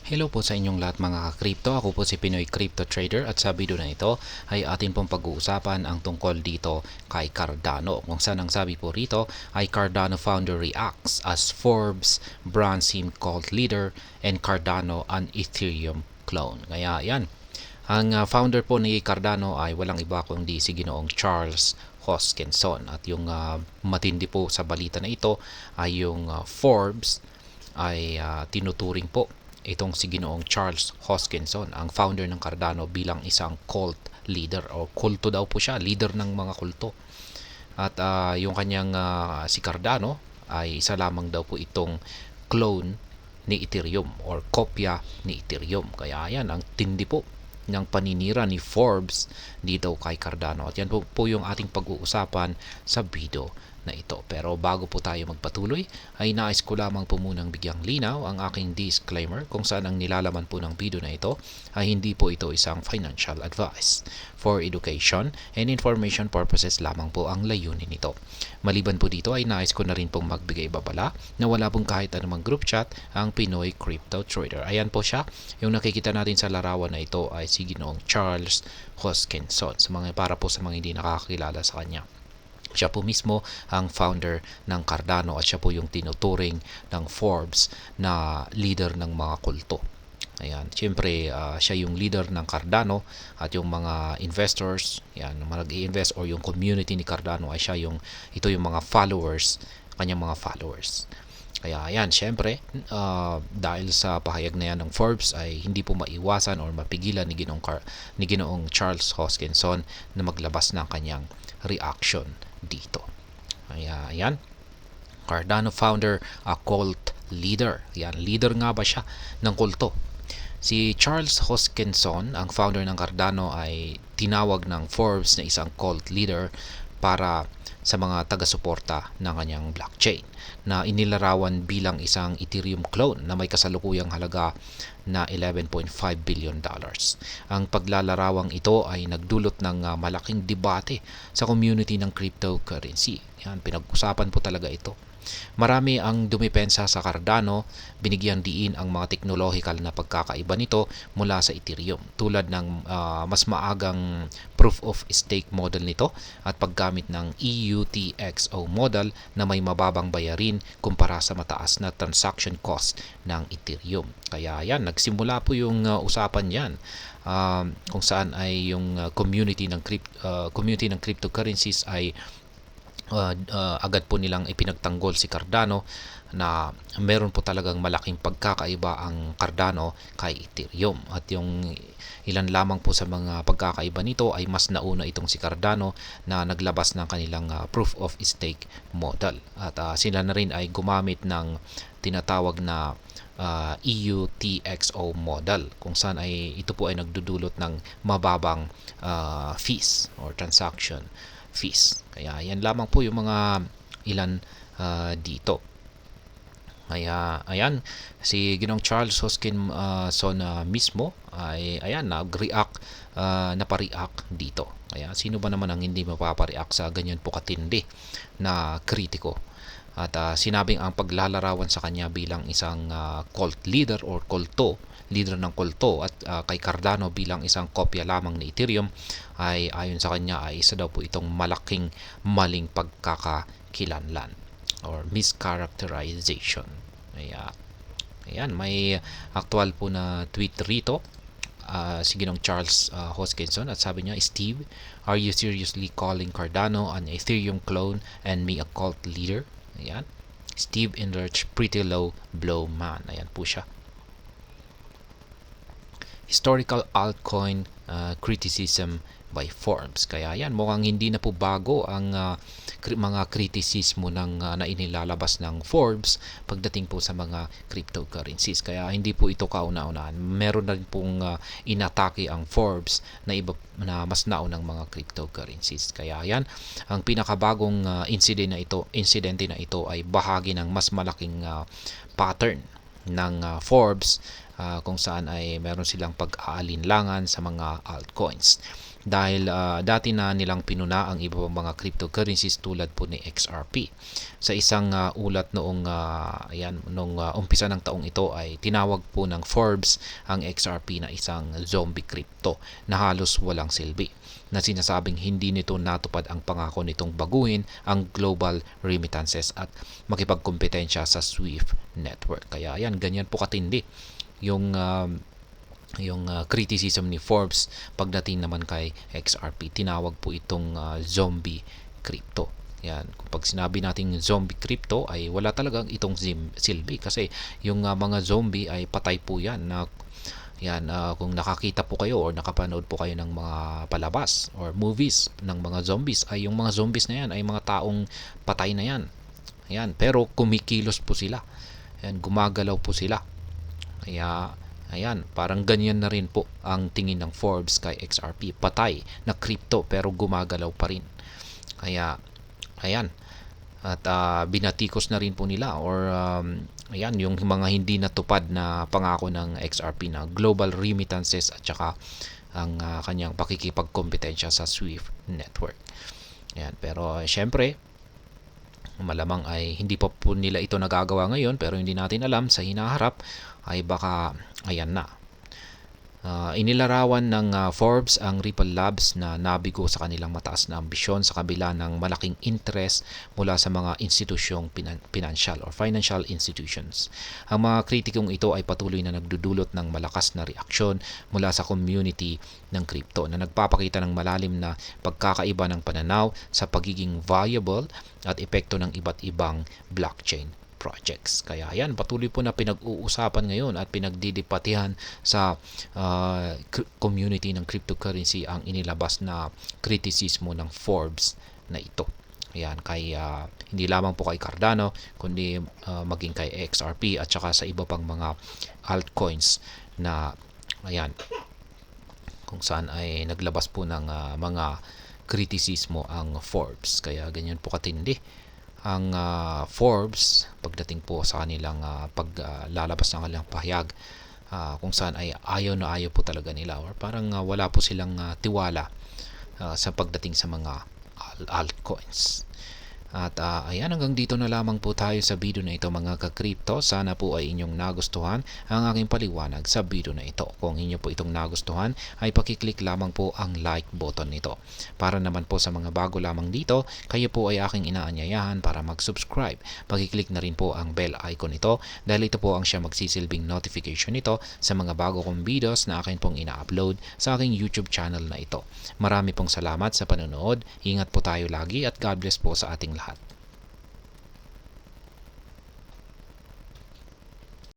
Hello po sa inyong lahat mga ka-crypto. Ako po si Pinoy Crypto Trader at sa video na ito ay atin pong pag-uusapan ang tungkol dito kay Cardano. Kung saan ang sabi po rito ay Cardano founder reacts as Forbes brands him cult leader and Cardano an Ethereum clone. Kaya yan. Ang founder po ni Cardano ay walang iba kundi si Ginoong Charles Hoskinson. At yung matindi po sa balita na ito ay yung Forbes ay tinuturing po itong si Ginoong Charles Hoskinson, ang founder ng Cardano, bilang isang cult leader o kulto daw po siya, leader ng mga kulto. At yung kanyang si Cardano ay isa lamang daw po itong clone ni Ethereum or kopya ni Ethereum. Kaya yan, ang tindi po ng paninira ni Forbes dito kay Cardano. At yan po yung ating pag-uusapan sa video na ito. Pero bago po tayo magpatuloy, ay nais ko lamang po munang bigyang linaw ang aking disclaimer kung saan ang nilalaman po ng video na ito ay hindi po ito isang financial advice. For education and information purposes lamang po ang layunin nito. Maliban po dito ay nais ko na rin pong magbigay babala na wala pong kahit anumang group chat ang Pinoy Crypto Trader. Ayan po siya. Yung nakikita natin sa larawan na ito ay si Ginoong Charles Hoskinson. Para po sa mga hindi nakakilala sa kanya. Siya po mismo ang founder ng Cardano at siya po yung tinuturing ng Forbes na leader ng mga kulto. Ayan, siyempre siya yung leader ng Cardano at yung mga investors, yan, mag-i-invest or yung community ni Cardano ay ito yung mga followers, kanyang mga followers. Kaya ayan, syempre, dahil sa pahayag na yan ng Forbes ay hindi po maiwasan or mapigilan ni Ginoong Charles Hoskinson na maglabas ng kanyang reaction dito. Ayan, Cardano founder, a cult leader. Yan, leader nga ba siya ng kulto? Si Charles Hoskinson, ang founder ng Cardano, ay tinawag ng Forbes na isang cult leader para sa mga taga-suporta ng kanyang blockchain na inilarawan bilang isang Ethereum clone na may kasalukuyang halaga na $11.5 billion. Ang paglalarawang ito ay nagdulot ng malaking debate sa community ng cryptocurrency. Yan, pinag-usapan po talaga ito. Marami ang dumipensa sa Cardano, binigyan diin ang mga technological na pagkakaiba nito mula sa Ethereum, tulad ng mas maagang proof of stake model nito at paggamit ng EUTXO model na may mababang bayarin kumpara sa mataas na transaction cost ng Ethereum. Kaya yan, nagsimula po yung usapan yan. Kung saan ay yung community ng cryptocurrencies ay agad po nilang ipinagtanggol si Cardano na meron po talagang malaking pagkakaiba ang Cardano kay Ethereum. At yung ilan lamang po sa mga pagkakaiba nito ay mas nauna itong si Cardano na naglabas ng kanilang proof of stake model. At sila na rin ay gumamit ng tinatawag na EUTXO model kung saan ay ito po ay nagdudulot ng mababang fees or transaction fees. Kaya yan lamang po yung mga ilan dito. Kaya ayan, si Ginong Charles Hoskinson mismo ay ayan, nag-react, napareact dito. Kaya sino ba naman ang hindi mapapareact sa ganyan po katindi na kritiko? At sinabing ang paglalarawan sa kanya bilang isang cult leader or kulto, leader ng kulto, at kay Cardano bilang isang kopya lamang ni Ethereum ay ayon sa kanya ay isa daw po itong malaking maling pagkakakilanlan or mischaracterization. Ayan, may actual po na tweet rito si Ginong Charles Hoskinson at sabi niya, Steve, are you seriously calling Cardano an Ethereum clone and me a cult leader? Ayan, Steve Enlarge Pretty Low Blow Man. Ayan po siya. Historical altcoin criticism by Forbes. Kaya yan, mukhang hindi na po bago ang mga kritisismo na inilalabas ng Forbes pagdating po sa mga cryptocurrencies. Kaya hindi po ito kauna-unahan. Meron na rin pong inatake ang Forbes na iba na mas naunang mga cryptocurrencies. Kaya yan, ang pinakabagong insidente na ito ay bahagi ng mas malaking pattern ng Forbes kung saan ay meron silang pag-aalinlangan sa mga altcoins. Dahil dati na nilang pinuna ang iba pang mga cryptocurrencies tulad po ni XRP. Sa isang ulat noong umpisa ng taong ito ay tinawag po ng Forbes ang XRP na isang zombie crypto na halos walang silbi, na sinasabing hindi nito natupad ang pangako nitong baguhin ang global remittances at makipagkompetensya sa SWIFT network. Kaya yan, ganyan po katindi yung criticism ni Forbes pagdating naman kay XRP. Tinawag po itong zombie crypto. Yan, kung pag sinabi nating zombie crypto ay wala talagang itong silbi kasi yung mga zombie ay patay po yan na yan, kung nakakita po kayo or nakapanood po kayo ng mga palabas or movies ng mga zombies, ay yung mga zombies na yan ay mga taong patay na yan. Ayan, pero kumikilos po sila. Ayan, gumagalaw po sila. Kaya, ayan, parang ganyan na rin po ang tingin ng Forbes kay XRP. Patay na crypto pero gumagalaw pa rin. Kaya, ayan, at binatikos na rin po nila or ayan, yung mga hindi natupad na pangako ng XRP na global remittances at saka ang kanyang pakikipagkompetensya sa SWIFT network. Ayan, pero syempre malamang ay hindi pa po nila ito nagagawa ngayon, pero hindi natin alam sa hinaharap ay baka ayan na. Inilarawan ng Forbes ang Ripple Labs na nabigo sa kanilang mataas na ambisyon sa kabila ng malaking interest mula sa mga institusyong financial or financial institutions. Ang mga kritikong ito ay patuloy na nagdudulot ng malakas na reaksyon mula sa community ng crypto na nagpapakita ng malalim na pagkakaiba ng pananaw sa pagiging viable at epekto ng iba't ibang blockchain projects. Kaya yan, patuloy po na pinag-uusapan ngayon at pinagdidipatihan sa community ng cryptocurrency ang inilabas na kritisismo ng Forbes na ito. Ayan, kay hindi lamang po kay Cardano kundi maging kay XRP at saka sa iba pang mga altcoins na ayan, kung saan ay naglabas po ng mga kritisismo ang Forbes. Kaya ganyan po katindi ang Forbes pagdating po sa kanilang paglalabas ng kanilang pahayag, kung saan ay ayaw na ayaw po talaga nila or parang wala po silang tiwala sa pagdating sa mga altcoins. At ayan, hanggang dito na lamang po tayo sa video na ito mga ka-crypto. Sana po ay inyong nagustuhan ang aking paliwanag sa video na ito. Kung inyo po itong nagustuhan ay pakiclick lamang po ang like button nito. Para naman po sa mga bago lamang dito, kayo po ay aking inaanyayahan para mag-subscribe. Pakiclick na rin po ang bell icon nito dahil ito po ang siya magsisilbing notification nito sa mga bago kong videos na akin pong ina-upload sa aking YouTube channel na ito. Marami pong salamat sa panonood. Ingat po tayo lagi at God bless po sa ating lahat.